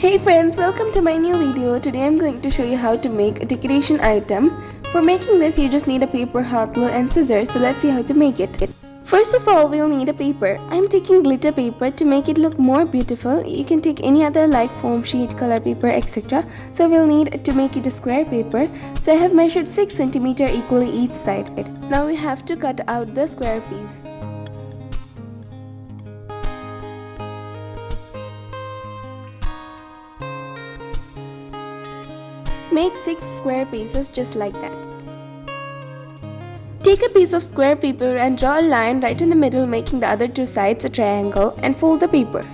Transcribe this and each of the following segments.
Hey friends, welcome to my new video. Today I'm going to show you how to make a decoration item. For making this, you just need a paper, hot glue and scissors. So let's see how to make it. First of all, we'll need a paper. I'm taking glitter paper to make it look more beautiful. You can take any other like foam sheet, color paper, etc. So we'll need to make it a square paper. So I have measured 6 cm equally each side. Now we have to cut out the square piece. Make 6 square pieces just like that. Take a piece of square paper and draw a line right in the middle, making the other two sides a triangle, and fold the paper.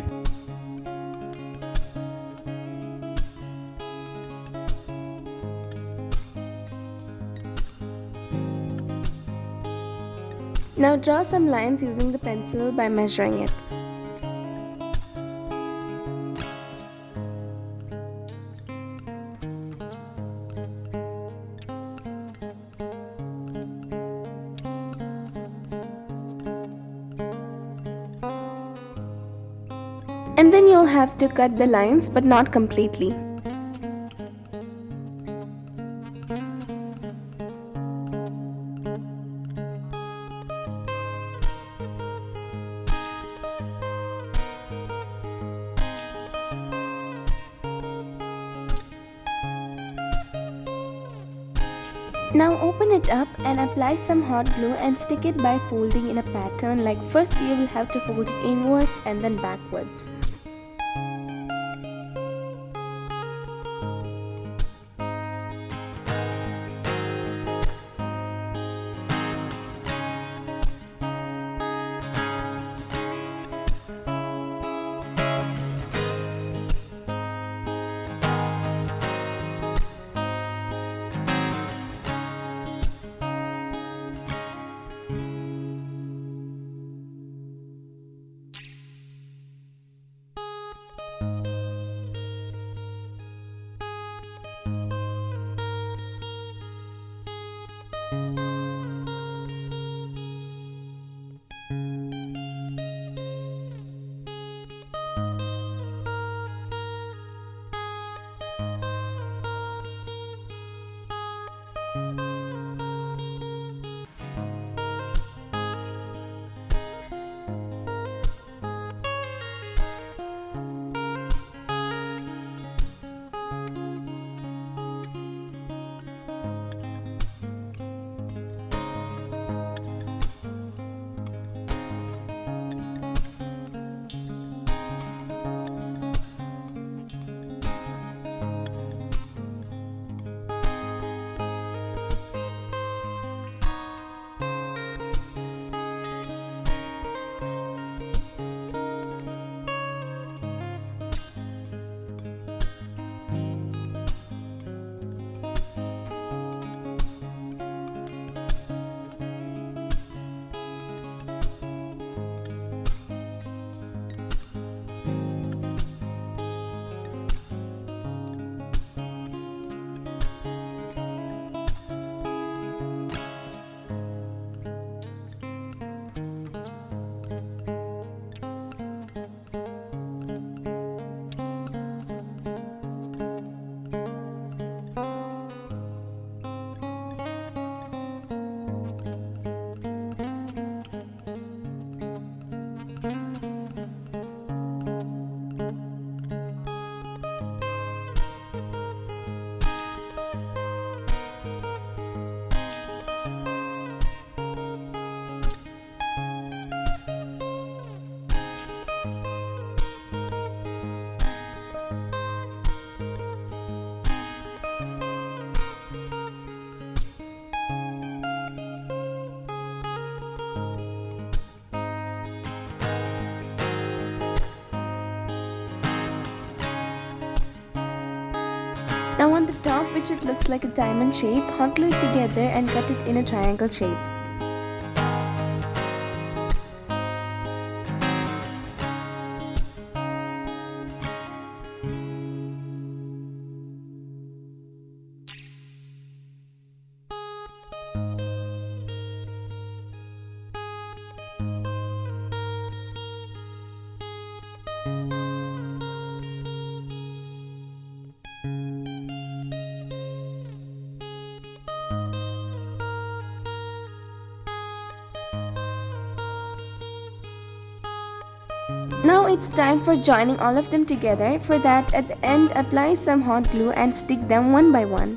Now draw some lines using the pencil by measuring it. And then you'll have to cut the lines, but not completely. Now open it up and apply some hot glue and stick it by folding in a pattern. Like first you will have to fold it inwards and then backwards. Now on the top, which it looks like a diamond shape, hot glue it together and cut it in a triangle shape. it's time for joining all of them together. For that, at the end, apply some hot glue and stick them one by one.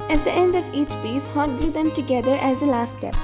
At the end of each piece, hot glue them together as the last step.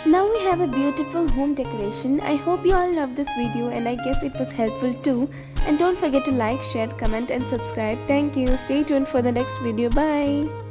Now we have a beautiful home decoration. I hope you all loved this video and I guess it was helpful too. And don't forget to like, share, comment and subscribe. Thank you. Stay tuned for the next video. Bye.